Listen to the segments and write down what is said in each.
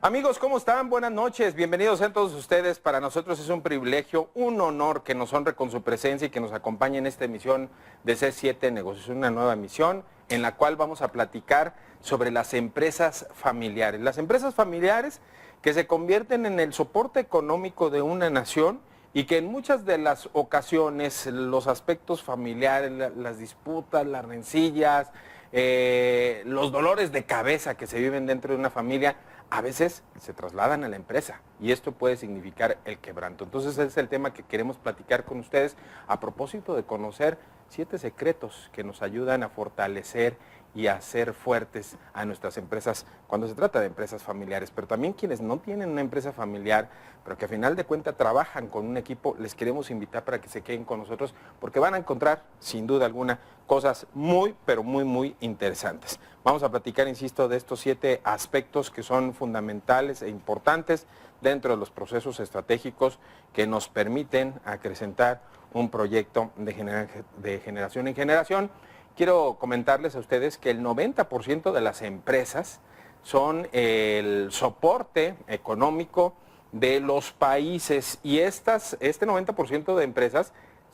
Amigos, ¿cómo están? Buenas noches, bienvenidos a todos ustedes. Para nosotros es un privilegio, un honor que nos honre con su presencia y que nos acompañe en esta emisión de C7 Negocios, una nueva emisión en la cual vamos a platicar sobre las empresas familiares. Las empresas familiares que se convierten en el soporte económico de una nación y que en muchas de las ocasiones los aspectos familiares, las disputas, las rencillas, los dolores de cabeza que se viven dentro de una familia, a veces se trasladan a la empresa y esto puede significar el quebranto. Entonces ese es el tema que queremos platicar con ustedes a propósito de conocer 7 secretos que nos ayudan a fortalecer y a hacer fuertes a nuestras empresas cuando se trata de empresas familiares. Pero también quienes no tienen una empresa familiar, pero que a final de cuentas trabajan con un equipo, les queremos invitar para que se queden con nosotros porque van a encontrar, sin duda alguna, cosas muy, pero muy interesantes. Vamos a platicar, insisto, de estos 7 aspectos que son fundamentales e importantes dentro de los procesos estratégicos que nos permiten acrecentar un proyecto de generación en generación. Quiero comentarles a ustedes que el 90% de las empresas son el soporte económico de los países y este 90% de empresas,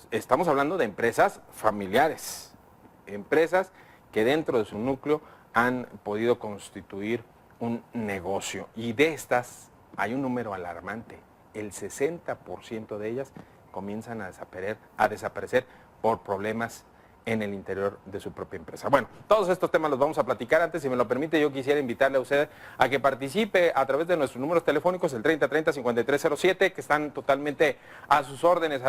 estamos hablando de empresas familiares, empresas que dentro de su núcleo han podido constituir un negocio y de estas hay un número alarmante, el 60% de ellas comienzan a desaparecer por problemas en el interior de su propia empresa. Bueno, todos estos temas los vamos a platicar. Antes, si me lo permite, yo quisiera invitarle a usted a que participe a través de nuestros números telefónicos, el 3030-5307, que están totalmente a sus órdenes,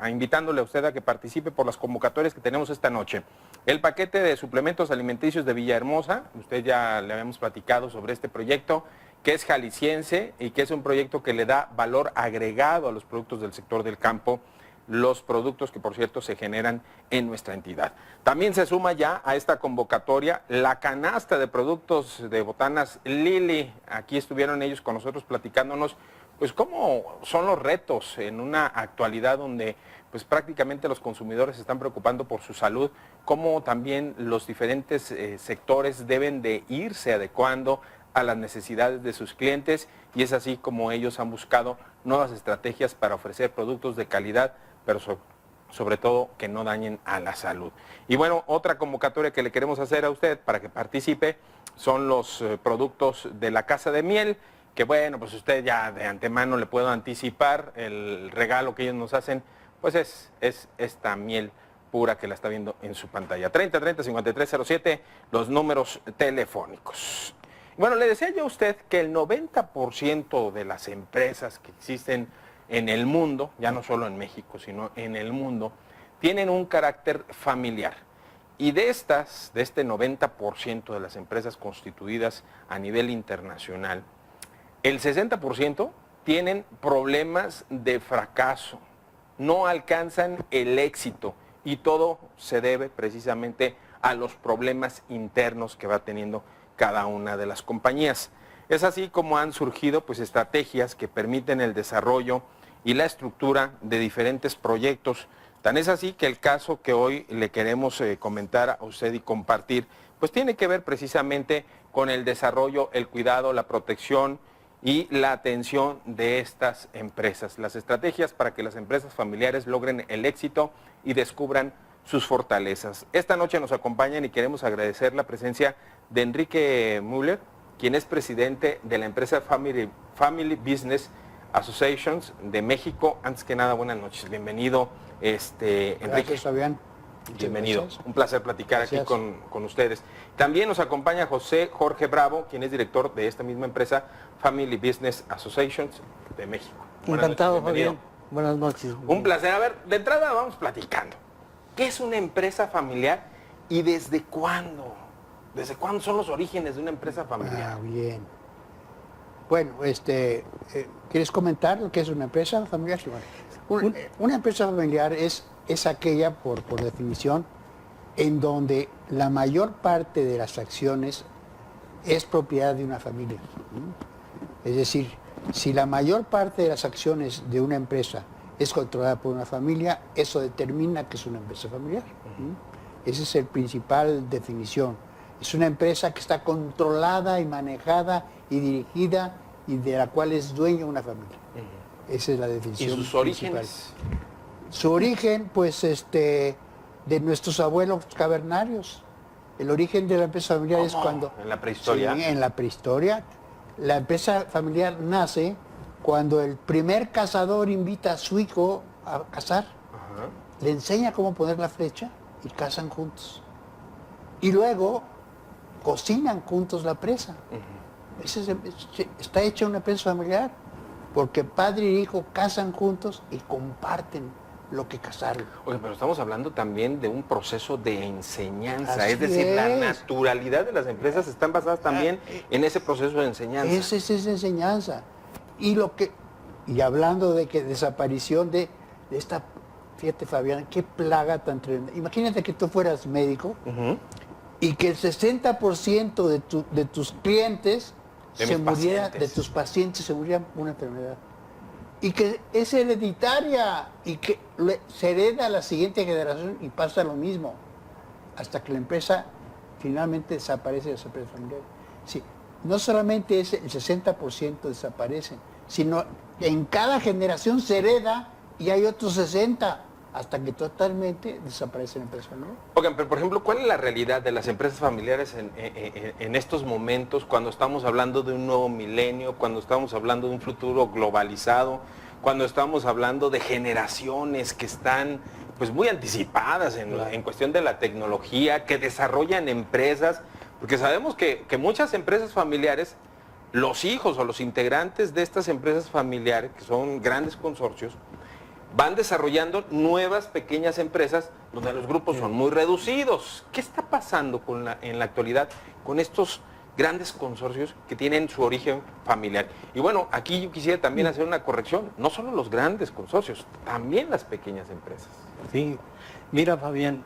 invitándole a usted a que participe por las convocatorias que tenemos esta noche. El paquete de suplementos alimenticios de Villahermosa, usted ya le habíamos platicado sobre este proyecto, que es jalisciense y que es un proyecto que le da valor agregado a los productos del sector del campo, los productos que por cierto se generan en nuestra entidad. También se suma ya a esta convocatoria la canasta de productos de botanas Lili. Aquí estuvieron ellos con nosotros platicándonos pues cómo son los retos en una actualidad donde pues prácticamente los consumidores se están preocupando por su salud, cómo también los diferentes sectores deben de irse adecuando a las necesidades de sus clientes y es así como ellos han buscado nuevas estrategias para ofrecer productos de calidad, pero sobre todo que no dañen a la salud. Y bueno, otra convocatoria que le queremos hacer a usted para que participe son los productos de la Casa de Miel, que bueno, pues usted ya de antemano le puedo anticipar el regalo que ellos nos hacen, pues es esta miel pura que la está viendo en su pantalla. 3030-5307, los números telefónicos. Bueno, le decía yo a usted que el 90% de las empresas que existen en el mundo, ya no solo en México, sino en el mundo, tienen un carácter familiar. Y de este 90% de las empresas constituidas a nivel internacional, el 60% tienen problemas de fracaso, no alcanzan el éxito y todo se debe precisamente a los problemas internos que va teniendo cada una de las compañías. Es así como han surgido pues estrategias que permiten el desarrollo y la estructura de diferentes proyectos. Tan es así que el caso que hoy le queremos comentar a usted y compartir, pues tiene que ver precisamente con el desarrollo, el cuidado, la protección y la atención de estas empresas. Las estrategias para que las empresas familiares logren el éxito y descubran sus fortalezas. Esta noche nos acompañan y queremos agradecer la presencia de Enrique Müller, quien es presidente de la empresa Family Business Associations de México. Antes que nada, buenas noches. Bienvenido, Enrique. Gracias, Fabián. Bienvenido. Gracias. Un placer platicar Gracias. aquí con ustedes. También nos acompaña Jorge Bravo, quien es director de esta misma empresa, Family Business Associations de México. Buenas Encantado, noches, bienvenido. Fabián. Buenas noches. Un placer. A ver, de entrada vamos platicando. ¿Qué es una empresa familiar y desde cuándo? ¿Desde cuándo son los orígenes de una empresa familiar? Ah, bien. Bueno, ¿quieres comentar lo que es una empresa familiar? Sí, bueno. Una empresa familiar es aquella, por definición, en donde la mayor parte de las acciones es propiedad de una familia. Es decir, si la mayor parte de las acciones de una empresa es controlada por una familia, eso determina que es una empresa familiar. Esa es la principal definición. Es una empresa que está controlada y manejada y dirigida y de la cual es dueño una familia. Esa es la definición. ¿Y sus principal. orígenes? Su origen, pues, de nuestros abuelos cavernarios. El origen de la empresa familiar es cuando... ¿En la prehistoria? Sí, en la prehistoria. La empresa familiar nace cuando el primer cazador invita a su hijo a cazar, le enseña cómo poner la flecha y cazan juntos. Y luego cocinan juntos la presa. Está hecha una empresa familiar porque padre y hijo cazan juntos y comparten lo que cazaron. Oye, pero estamos hablando también de un proceso de enseñanza, Así es decir, la es. naturalidad de las empresas están basadas también en ese proceso de enseñanza. Esa es esa enseñanza. Y hablando de que desaparición de esta, fíjate Fabián, qué plaga tan tremenda. Imagínate que tú fueras médico y que el 60% de tus clientes de tus pacientes se murieran por una enfermedad. Y que es hereditaria y que se hereda a la siguiente generación y pasa lo mismo, hasta que la empresa finalmente desaparece de esa empresa familiar. Sí, no solamente es el 60% desaparecen, sino en cada generación se hereda y hay otros 60%, hasta que totalmente desaparece la empresa familiar. Oigan, pero por ejemplo, ¿cuál es la realidad de las empresas familiares en estos momentos, cuando estamos hablando de un nuevo milenio, cuando estamos hablando de un futuro globalizado, cuando estamos hablando de generaciones que están pues muy anticipadas en cuestión de la tecnología, que desarrollan empresas? Porque sabemos que muchas empresas familiares, los hijos o los integrantes de estas empresas familiares, que son grandes consorcios, van desarrollando nuevas pequeñas empresas donde los grupos son muy reducidos. ¿Qué está pasando en la actualidad con estos grandes consorcios que tienen su origen familiar? Y bueno, aquí yo quisiera también hacer una corrección. No solo los grandes consorcios, también las pequeñas empresas. Sí, mira Fabián,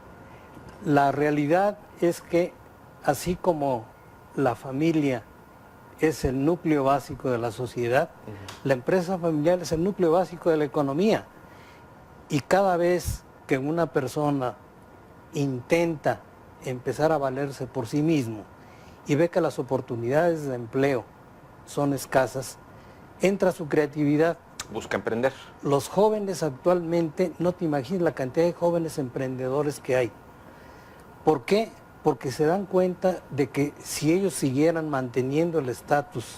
la realidad es que así como la familia es el núcleo básico de la sociedad, la empresa familiar es el núcleo básico de la economía. Y cada vez que una persona intenta empezar a valerse por sí mismo y ve que las oportunidades de empleo son escasas, entra su creatividad. Busca emprender. Los jóvenes actualmente, no te imaginas la cantidad de jóvenes emprendedores que hay. ¿Por qué? Porque se dan cuenta de que si ellos siguieran manteniendo el estatus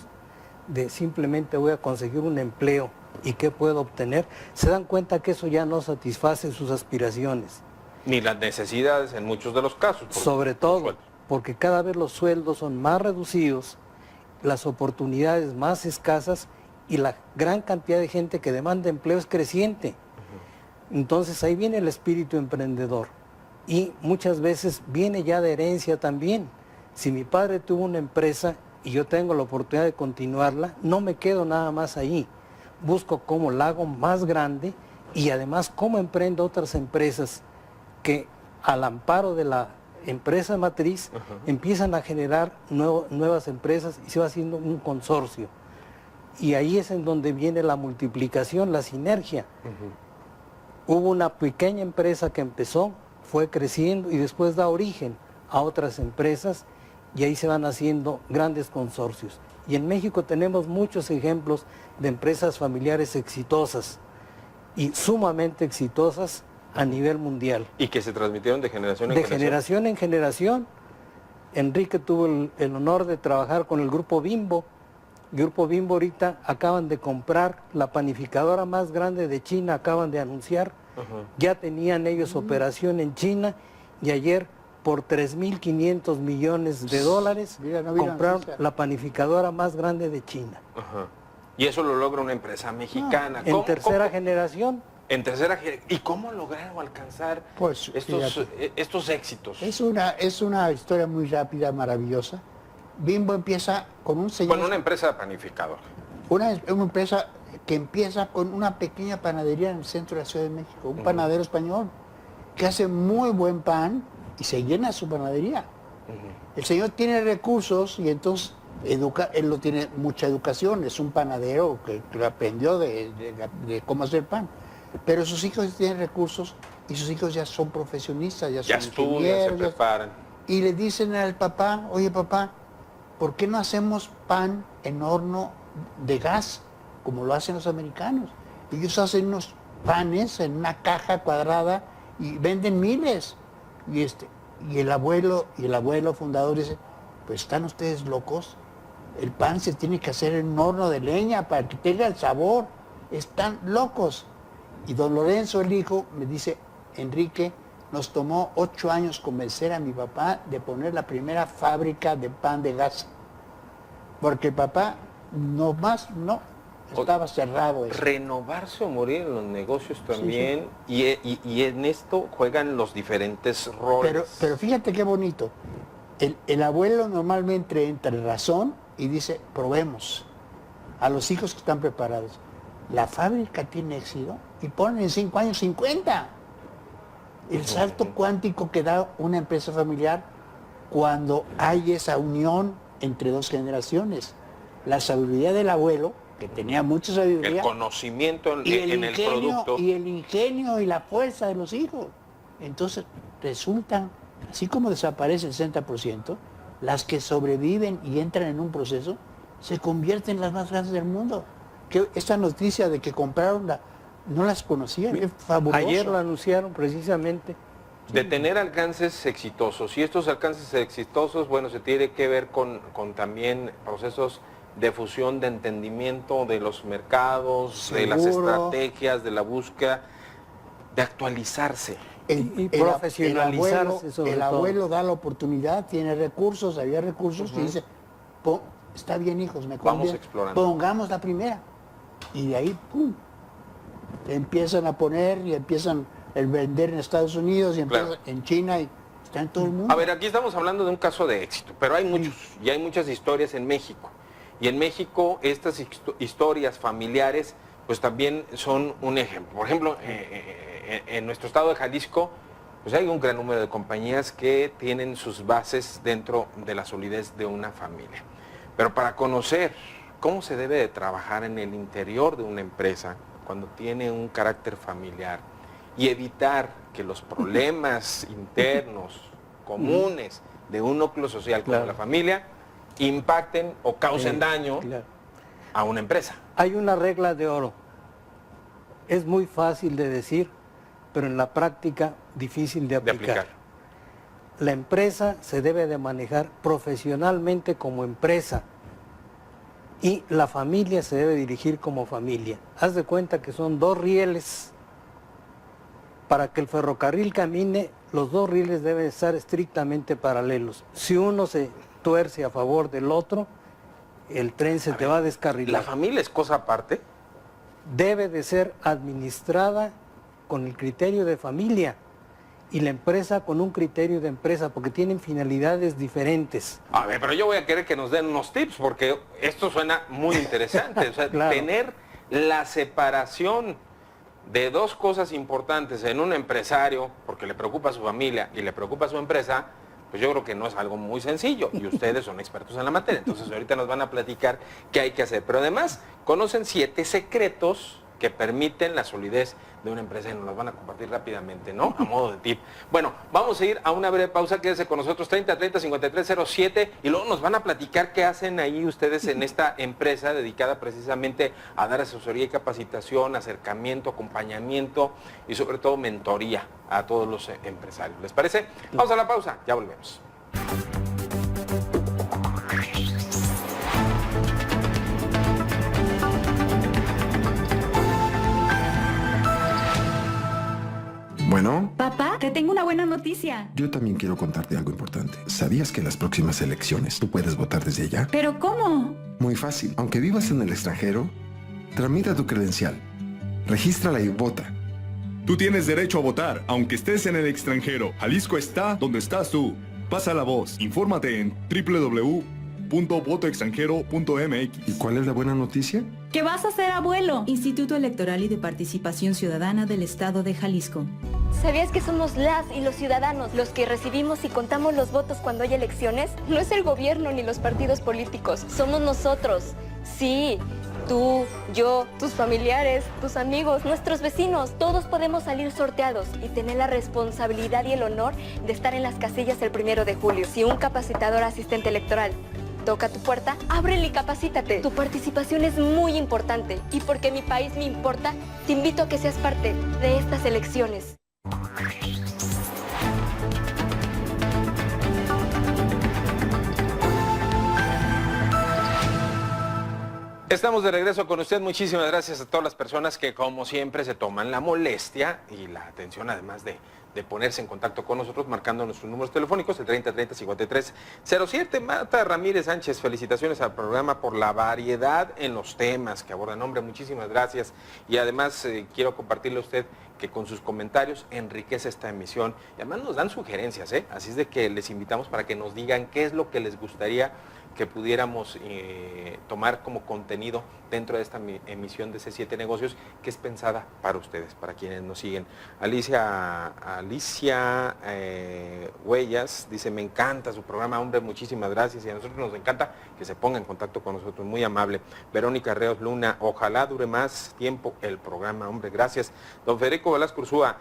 de simplemente voy a conseguir un empleo y qué puedo obtener, se dan cuenta que eso ya no satisface sus aspiraciones. Ni las necesidades en muchos de los casos. Sobre todo porque cada vez los sueldos son más reducidos, las oportunidades más escasas y la gran cantidad de gente que demanda empleo es creciente. Entonces ahí viene el espíritu emprendedor y muchas veces viene ya de herencia también. Si mi padre tuvo una empresa y yo tengo la oportunidad de continuarla, no me quedo nada más ahí. Busco cómo la hago más grande y además cómo emprendo otras empresas que al amparo de la empresa matriz empiezan a generar nuevas empresas y se va haciendo un consorcio. Y ahí es en donde viene la multiplicación, la sinergia. Hubo una pequeña empresa que empezó, fue creciendo y después da origen a otras empresas y ahí se van haciendo grandes consorcios. Y en México tenemos muchos ejemplos de empresas familiares exitosas y sumamente exitosas a nivel mundial. Y que se transmitieron de generación en generación. De generación en generación. Enrique tuvo el honor de trabajar con el Grupo Bimbo. El Grupo Bimbo ahorita acaban de comprar la panificadora más grande de China, acaban de anunciar. Ya tenían ellos operación en China y ayer por 3.500 millones de dólares compraron la panificadora más grande de China. Y eso lo logra una empresa mexicana. En tercera generación. En tercera generación. ¿Y cómo lograron alcanzar estos éxitos? Es una historia muy rápida, maravillosa. Bimbo empieza con un señor... Con una empresa panificadora. Una empresa que empieza con una pequeña panadería en el centro de la Ciudad de México, un panadero español que hace muy buen pan y se llena su panadería. El señor tiene recursos y entonces él no tiene mucha educación, es un panadero que aprendió de cómo hacer pan. Pero sus hijos tienen recursos y sus hijos ya son profesionistas, ya son estudian, se preparan. Y le dicen al papá, oye papá, ¿por qué no hacemos pan en horno de gas, como lo hacen los americanos. Ellos hacen unos panes en una caja cuadrada y venden miles. Y el abuelo fundador dice, pues están ustedes locos, el pan se tiene que hacer en un horno de leña para que tenga el sabor, están locos. Y don Lorenzo, el hijo, me dice, Enrique, nos tomó 8 años convencer a mi papá de poner la primera fábrica de pan de gas, porque el papá no estaba cerrado eso. Renovarse o morir en los negocios también, sí. Y en esto juegan los diferentes roles. Pero fíjate qué bonito. El abuelo normalmente entra en razón y dice, probemos a los hijos que están preparados. La fábrica tiene éxito y ponen en 5 años 50. El salto cuántico que da una empresa familiar cuando hay esa unión entre 2 generaciones. La sabiduría del abuelo, que tenía mucha sabiduría. El conocimiento en el producto. Y el ingenio y la fuerza de los hijos. Entonces resultan, así como desaparece el 60%, las que sobreviven y entran en un proceso, se convierten en las más grandes del mundo. Que esta noticia de que compraron no las conocían, es fabuloso. Ayer lo anunciaron precisamente. De tener alcances exitosos. Y estos alcances exitosos, bueno, se tiene que ver con también procesos de fusión, de entendimiento de los mercados, seguro, de las estrategias, de la búsqueda, de actualizarse. Y profesionalizarse sobre el todo. abuelo da la oportunidad, tiene recursos, había recursos, y dice, está bien, hijos, me conviene. Vamos explorando. Pongamos la primera. Y de ahí, ¡pum!, empiezan a poner y empiezan el vender en Estados Unidos y empiezan en China y está en todo el mundo. A ver, aquí estamos hablando de un caso de éxito, pero hay muchos, y hay muchas historias en México. Y en México estas historias familiares pues también son un ejemplo. Por ejemplo, en nuestro estado de Jalisco, pues hay un gran número de compañías que tienen sus bases dentro de la solidez de una familia. Pero para conocer cómo se debe de trabajar en el interior de una empresa, cuando tiene un carácter familiar, y evitar que los problemas internos, comunes, de un núcleo social como la familia, impacten o causen daño a una empresa. Hay una regla de oro. Es muy fácil de decir, pero en la práctica difícil de aplicar. La empresa se debe de manejar profesionalmente como empresa y la familia se debe dirigir como familia. Haz de cuenta que son 2 rieles. Para que el ferrocarril camine, los 2 rieles deben estar estrictamente paralelos. Si uno se tuerce a favor del otro, el tren se te va a descarrilar. ¿La familia es cosa aparte? Debe de ser administrada con el criterio de familia y la empresa con un criterio de empresa, porque tienen finalidades diferentes. A ver, pero yo voy a querer que nos den unos tips, porque esto suena muy interesante. O sea, tener la separación de 2 cosas importantes en un empresario, porque le preocupa a su familia y le preocupa a su empresa, pues yo creo que no es algo muy sencillo, y ustedes son expertos en la materia, entonces ahorita nos van a platicar qué hay que hacer. Pero además, conocen 7 secretos que permiten la solidez de una empresa y nos las van a compartir rápidamente, ¿no? A modo de tip. Bueno, vamos a ir a una breve pausa, quédese con nosotros, 3030-5307, y luego nos van a platicar qué hacen ahí ustedes en esta empresa dedicada precisamente a dar asesoría y capacitación, acercamiento, acompañamiento y sobre todo mentoría a todos los empresarios. ¿Les parece? Vamos a la pausa, ya volvemos. Bueno. Papá, te tengo una buena noticia. Yo también quiero contarte algo importante. ¿Sabías que en las próximas elecciones tú puedes votar desde allá? ¿Pero cómo? Muy fácil. Aunque vivas en el extranjero, tramita tu credencial, regístrala y vota. Tú tienes derecho a votar, aunque estés en el extranjero. Jalisco está donde estás tú. Pasa la voz. Infórmate en www.votoextranjero.mx. ¿Y cuál es la buena noticia? ¡Que vas a ser abuelo! Instituto Electoral y de Participación Ciudadana del Estado de Jalisco. ¿Sabías que somos las y los ciudadanos los que recibimos y contamos los votos cuando hay elecciones? No es el gobierno ni los partidos políticos, somos nosotros. Sí, tú, yo, tus familiares, tus amigos, nuestros vecinos, todos podemos salir sorteados y tener la responsabilidad y el honor de estar en las casillas el 1 de julio. Si un capacitador asistente electoral toca tu puerta, ábrele y capacítate. Tu participación es muy importante y porque mi país me importa, te invito a que seas parte de estas elecciones. Estamos de regreso con usted. Muchísimas gracias a todas las personas que, como siempre, se toman la molestia y la atención, además de ponerse en contacto con nosotros, marcando nuestros números telefónicos, el 3030-5307. Marta Ramírez Sánchez, felicitaciones al programa por la variedad en los temas que abordan. Hombre, muchísimas gracias. Y además quiero compartirle a usted que con sus comentarios enriquece esta emisión. Y además nos dan sugerencias, ¿eh? Así es de que les invitamos para que nos digan qué es lo que les gustaría que pudiéramos tomar como contenido dentro de esta emisión de C7 Negocios, que es pensada para ustedes, para quienes nos siguen. Alicia Huellas dice, me encanta su programa, hombre, muchísimas gracias, y a nosotros nos encanta que se ponga en contacto con nosotros, muy amable. Verónica Reos Luna, ojalá dure más tiempo el programa, hombre, gracias. Don Federico Velasco Ursúa,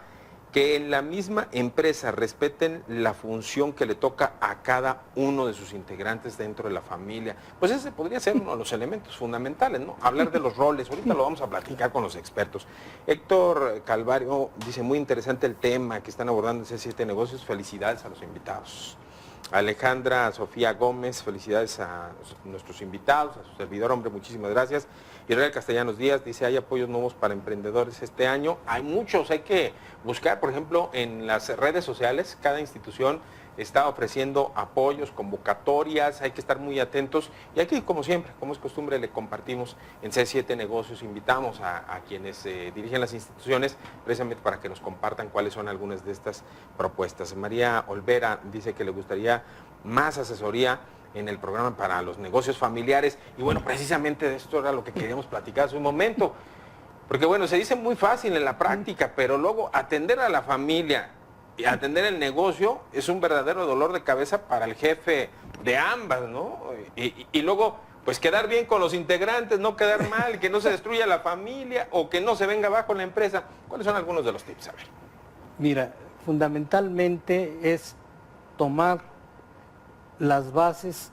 que en la misma empresa respeten la función que le toca a cada uno de sus integrantes dentro de la familia. Pues ese podría ser uno de los elementos fundamentales, ¿no? Hablar de los roles, ahorita lo vamos a platicar con los expertos. Héctor Calvario dice, muy interesante el tema que están abordando en C7 Negocios, felicidades a los invitados. Alejandra Sofía Gómez, felicidades a nuestros invitados, a su servidor, hombre, muchísimas gracias. Israel Castellanos Díaz dice, hay apoyos nuevos para emprendedores este año. Hay muchos, hay que buscar, por ejemplo, en las redes sociales, cada institución está ofreciendo apoyos, convocatorias, hay que estar muy atentos. Y aquí, como siempre, como es costumbre, le compartimos en C7 Negocios, invitamos a quienes dirigen las instituciones, precisamente para que nos compartan cuáles son algunas de estas propuestas. María Olvera dice que le gustaría más asesoría en el programa para los negocios familiares. Y bueno, precisamente de esto era lo que queríamos platicar hace un momento. Porque bueno, se dice muy fácil en la práctica, pero luego atender a la familia y atender el negocio es un verdadero dolor de cabeza para el jefe de ambas, ¿no? Y luego, pues quedar bien con los integrantes, no quedar mal, que no se destruya la familia o que no se venga abajo la empresa. ¿Cuáles son algunos de los tips? A ver. Mira, fundamentalmente es tomar las bases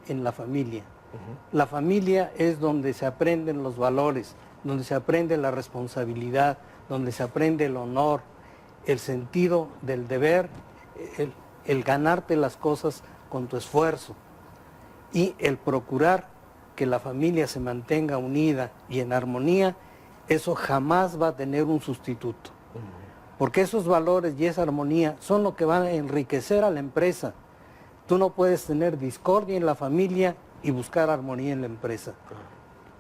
en la familia. La familia es donde se aprenden los valores, donde se aprende la responsabilidad, donde se aprende el honor, el sentido del deber, el ganarte las cosas con tu esfuerzo y el procurar que la familia se mantenga unida y en armonía. Eso jamás va a tener un sustituto, porque esos valores y esa armonía son lo que van a enriquecer a la empresa. Tú no puedes tener discordia en la familia y buscar armonía en la empresa.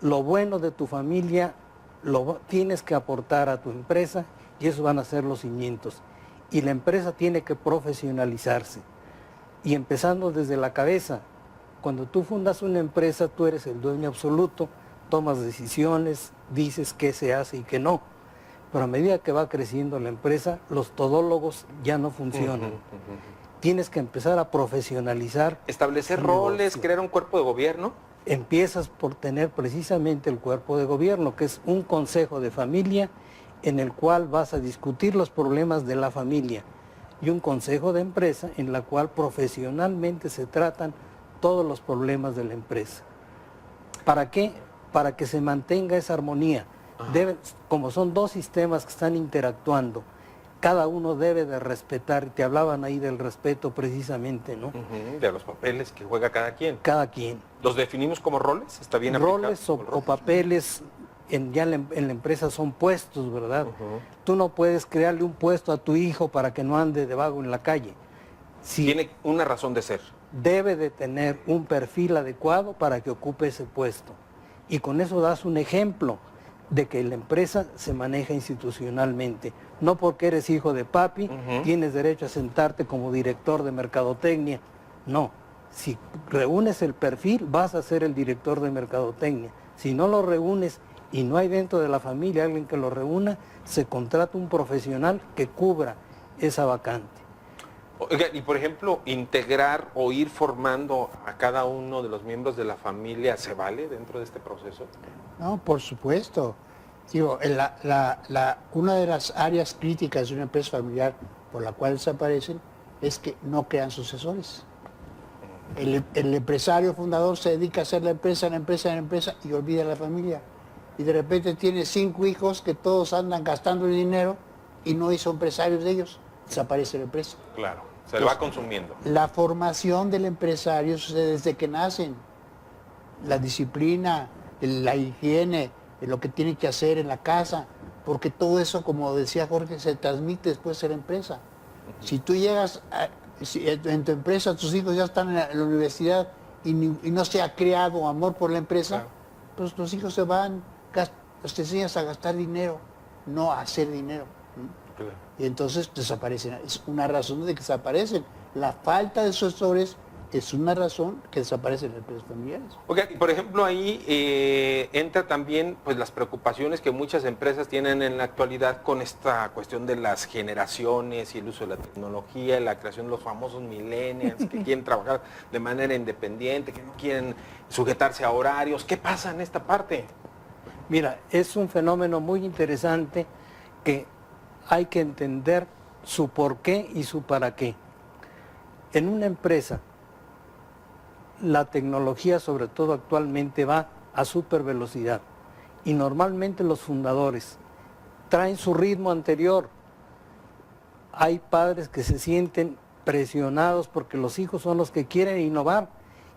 Lo bueno de tu familia lo tienes que aportar a tu empresa y esos van a ser los cimientos. Y la empresa tiene que profesionalizarse. Y empezando desde la cabeza, cuando tú fundas una empresa, tú eres el dueño absoluto, tomas decisiones, dices qué se hace y qué no. Pero a medida que va creciendo la empresa, los todólogos ya no funcionan. Tienes que empezar a profesionalizar. Establecer roles, crear un cuerpo de gobierno. Empiezas por tener precisamente el cuerpo de gobierno, que es un consejo de familia en el cual vas a discutir los problemas de la familia, y un consejo de empresa en la cual profesionalmente se tratan todos los problemas de la empresa. ¿Para qué? Para que se mantenga esa armonía. Como son dos sistemas que están interactuando, cada uno debe de respetar, te hablaban ahí del respeto precisamente, ¿no? De los papeles que juega cada quien. Cada quien. ¿Los definimos como roles? ¿Está bien aplicado? Roles o papeles en la empresa son puestos, ¿verdad? Tú no puedes crearle un puesto a tu hijo para que no ande de vago en la calle. Tiene una razón de ser. Debe de tener un perfil adecuado para que ocupe ese puesto. Y con eso das un ejemplo de que la empresa se maneja institucionalmente. No porque eres hijo de papi, tienes derecho a sentarte como director de mercadotecnia. No, si reúnes el perfil, vas a ser el director de mercadotecnia. Si no lo reúnes y no hay dentro de la familia alguien que lo reúna, se contrata un profesional que cubra esa vacante. Oiga, y por ejemplo, integrar o ir formando a cada uno de los miembros de la familia, ¿se vale dentro de este proceso? No, por supuesto. Digo, una de las áreas críticas de una empresa familiar por la cual desaparecen es que no crean sucesores. El empresario fundador se dedica a hacer la empresa y olvida a la familia. Y de repente tiene 5 hijos que todos andan gastando el dinero y no son empresarios de ellos. Desaparece la empresa. Claro, se lo va consumiendo. La formación del empresario sucede desde que nacen. La disciplina, la higiene, lo que tiene que hacer en la casa, porque todo eso, como decía Jorge, se transmite después en la empresa. Si tú llegas en tu empresa, tus hijos ya están en la universidad y no se ha creado amor por la empresa, claro, pues los hijos se van, los te enseñas a gastar dinero, no a hacer dinero. Claro. Y entonces desaparecen. Es una razón de que desaparecen. La falta de sucesores es una razón que desaparecen las empresas familiares. Okay, por ejemplo, ahí entra también pues las preocupaciones que muchas empresas tienen en la actualidad con esta cuestión de las generaciones y el uso de la tecnología, la creación de los famosos millennials que quieren trabajar de manera independiente, que no quieren sujetarse a horarios. ¿Qué pasa en esta parte? Mira, es un fenómeno muy interesante que hay que entender su por qué y su para qué. En una empresa, la tecnología, sobre todo actualmente, va a super velocidad y normalmente los fundadores traen su ritmo anterior. Hay padres que se sienten presionados porque los hijos son los que quieren innovar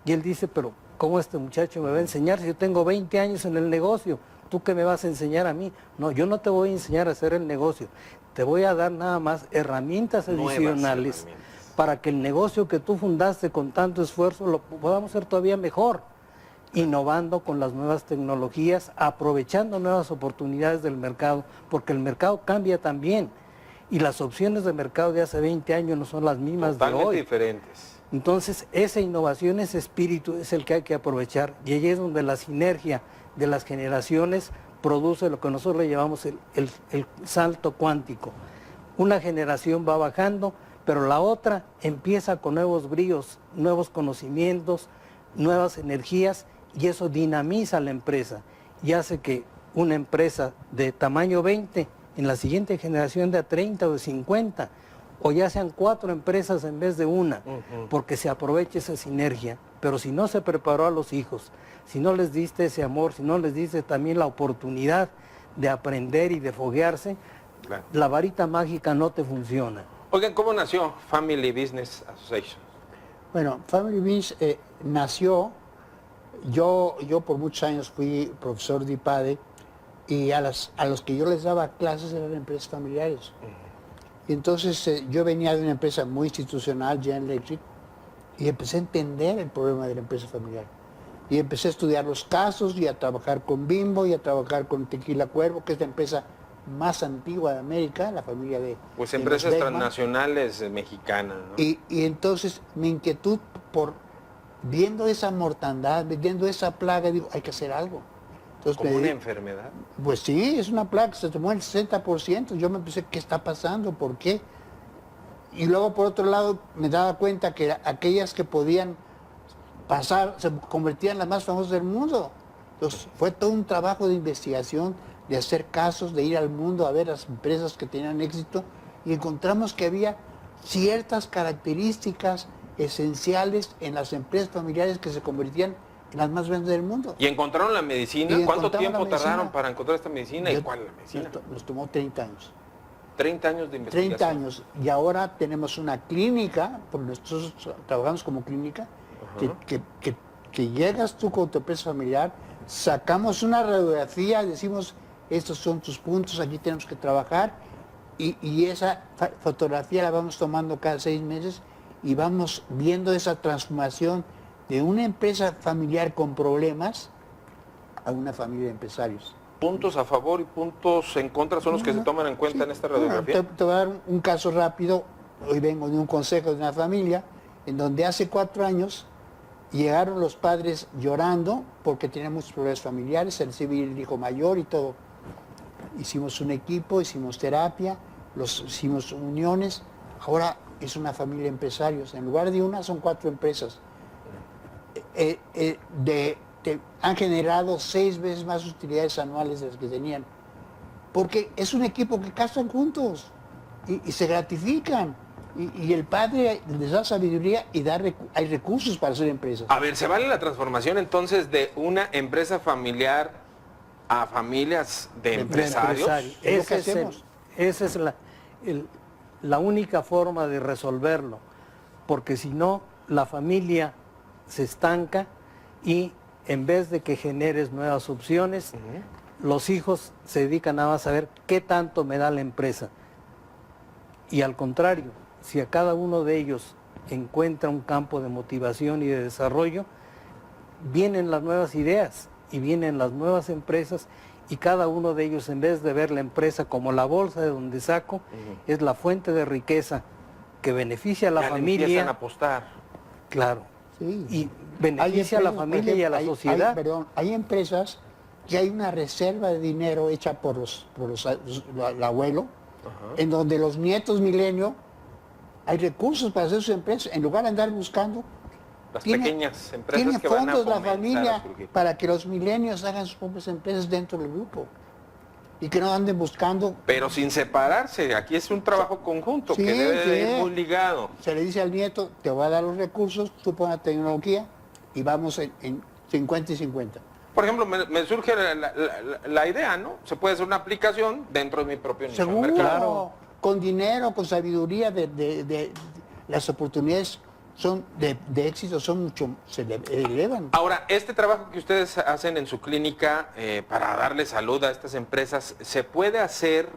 y él dice, pero ¿cómo este muchacho me va a enseñar si yo tengo 20 años en el negocio? ¿Tú qué me vas a enseñar a mí? No, yo no te voy a enseñar a hacer el negocio, te voy a dar nada más herramientas adicionales para que el negocio que tú fundaste con tanto esfuerzo lo podamos hacer todavía mejor, innovando con las nuevas tecnologías, aprovechando nuevas oportunidades del mercado, porque el mercado cambia también y las opciones de mercado de hace 20 años no son las mismas de hoy. Totalmente diferentes. Entonces, esa innovación, ese espíritu es el que hay que aprovechar y allí es donde la sinergia de las generaciones produce lo que nosotros le llamamos el salto cuántico. Una generación va bajando, pero la otra empieza con nuevos bríos, nuevos conocimientos, nuevas energías y eso dinamiza la empresa y hace que una empresa de tamaño 20 en la siguiente generación de 30 o de 50 o ya sean 4 empresas en vez de una, porque se aprovecha esa sinergia. Pero si no se preparó a los hijos, si no les diste ese amor, si no les diste también la oportunidad de aprender y de foguearse, claro, la varita mágica no te funciona. Oigan, ¿cómo nació Family Business Association? Bueno, Family Business nació, yo por muchos años fui profesor de IPADE y a los que yo les daba clases eran empresas familiares. Y entonces yo venía de una empresa muy institucional, General Electric, y empecé a entender el problema de la empresa familiar. Y empecé a estudiar los casos y a trabajar con Bimbo y a trabajar con Tequila Cuervo, que es la empresa más antigua de América, la familia de... Pues empresas transnacionales mexicanas, ¿no? Y entonces mi inquietud por viendo esa mortandad, viendo esa plaga, digo, hay que hacer algo. Entonces, ¿como una enfermedad? Pues sí, es una plaga, se tomó el 60%. Yo me pensé, ¿qué está pasando? ¿Por qué? Y luego, por otro lado, me daba cuenta que aquellas que podían pasar, se convertían en las más famosas del mundo. Entonces, fue todo un trabajo de investigación, de hacer casos, de ir al mundo a ver las empresas que tenían éxito, y encontramos que había ciertas características esenciales en las empresas familiares que se convertían en las más grandes del mundo. ¿Y encontraron la medicina? ¿Cuánto tiempo tardaron para encontrar esta medicina? ¿Y cuál es la medicina? Nos tomó 30 años. 30 años de investigación. 30 años. Y ahora tenemos una clínica, porque nosotros trabajamos como clínica, que llegas tú con tu empresa familiar, sacamos una radiografía, decimos, estos son tus puntos, aquí tenemos que trabajar, y esa fotografía la vamos tomando cada 6 meses y vamos viendo esa transformación de una empresa familiar con problemas a una familia de empresarios. Puntos a favor y puntos en contra son los que se toman en cuenta en esta radiografía. Te voy a dar un caso rápido. Hoy vengo de un consejo de una familia en donde hace 4 años llegaron los padres llorando porque tenían muchos problemas familiares, el civil, el hijo mayor y todo. Hicimos un equipo, hicimos terapia, hicimos uniones. Ahora es una familia de empresarios. En lugar de una, son 4 empresas. Han generado 6 veces más utilidades anuales de las que tenían. Porque es un equipo que gastan juntos y se gratifican. Y el padre les da sabiduría y hay recursos para hacer empresas. A ver, ¿se vale la transformación entonces de una empresa familiar a familias de empresarios? Es lo que hacemos. Esa es la única forma de resolverlo, porque si no, la familia se estanca y en vez de que generes nuevas opciones, los hijos se dedican nada más a ver qué tanto me da la empresa. Y al contrario, si a cada uno de ellos encuentra un campo de motivación y de desarrollo, vienen las nuevas ideas y vienen las nuevas empresas, y cada uno de ellos, en vez de ver la empresa como la bolsa de donde saco, es la fuente de riqueza que beneficia a la Ya le familia. empiezan a apostar. Claro. Sí. Y beneficia a la familia y a la sociedad. Hay empresas que hay una reserva de dinero hecha por el abuelo, en donde los nietos milenio hay recursos para hacer sus empresas, en lugar de andar buscando. Las pequeñas empresas tiene que van a fondos la fomentar familia a surgir. para que los milenios hagan sus propias empresas dentro del grupo y que no anden buscando. Pero sin separarse, aquí es un trabajo conjunto Sí, que debe de ir sí. muy ligado. Se le dice al nieto, te voy a dar los recursos, tú pones la tecnología y vamos en 50 y 50. Por ejemplo, me surge la idea, ¿no? Se puede hacer una aplicación dentro de mi propio nicho de Seguro, mercado. con dinero, con sabiduría, de las oportunidades son de éxito son mucho, se elevan. Ahora, este trabajo que ustedes hacen en su clínica para darle salud a estas empresas, ¿se puede hacer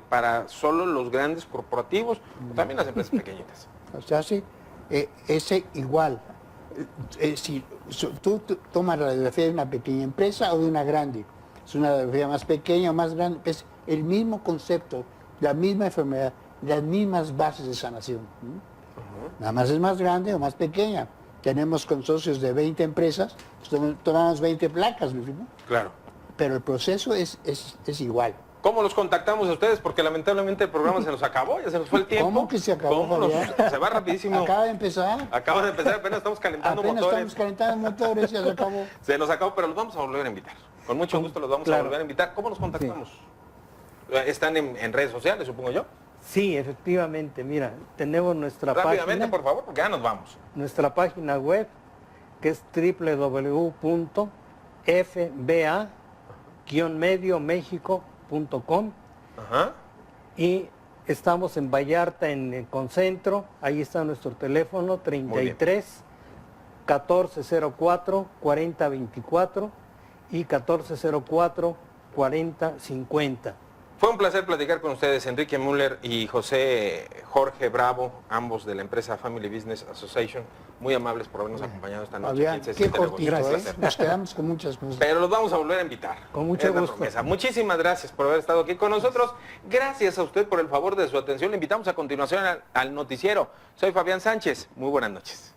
para solo los grandes corporativos o también las empresas pequeñitas? O sea, sí, ese igual. Si tú tomas la radiografía de una pequeña empresa o de una grande, es una radiografía más pequeña o más grande, es el mismo concepto, la misma enfermedad, las mismas bases de sanación. Nada más es más grande o más pequeña. Tenemos consorcios de 20 empresas, tomamos 20 placas, ¿no? Claro. Pero el proceso es igual. ¿Cómo los contactamos a ustedes? Porque lamentablemente el programa se nos acabó, ya se nos fue el tiempo. ¿Cómo que se acabó, Fabián? Se va rapidísimo. Acaba de empezar. Acaba de empezar, apenas estamos calentando Apenas motores. estamos calentando motores, ya se acabó. Se nos acabó, pero los vamos a volver a invitar. Con mucho gusto los vamos a volver a invitar. ¿Cómo nos contactamos? ¿Están en redes sociales, supongo yo? Sí, efectivamente, mira, tenemos nuestra Rápidamente, página. por favor, porque ya nos vamos. Nuestra página web, que es www.fba-mediomexico.com, Ajá. y estamos en Vallarta, en el Concentro. Ahí está nuestro teléfono, 33 1404 4024 y 1404 4050. Fue un placer platicar con ustedes, Enrique Müller y José Jorge Bravo, ambos de la empresa Family Business Association. Muy amables por habernos acompañado esta noche. Fabián, aquí en qué C7 cortito, Negocios. Nos quedamos con muchas cosas. Pero los vamos a volver a invitar. Con mucho Es la gusto. promesa. Muchísimas gracias por haber estado aquí con nosotros. Gracias a usted por el favor de su atención. Le invitamos a continuación al noticiero. Soy Fabián Sánchez. Muy buenas noches.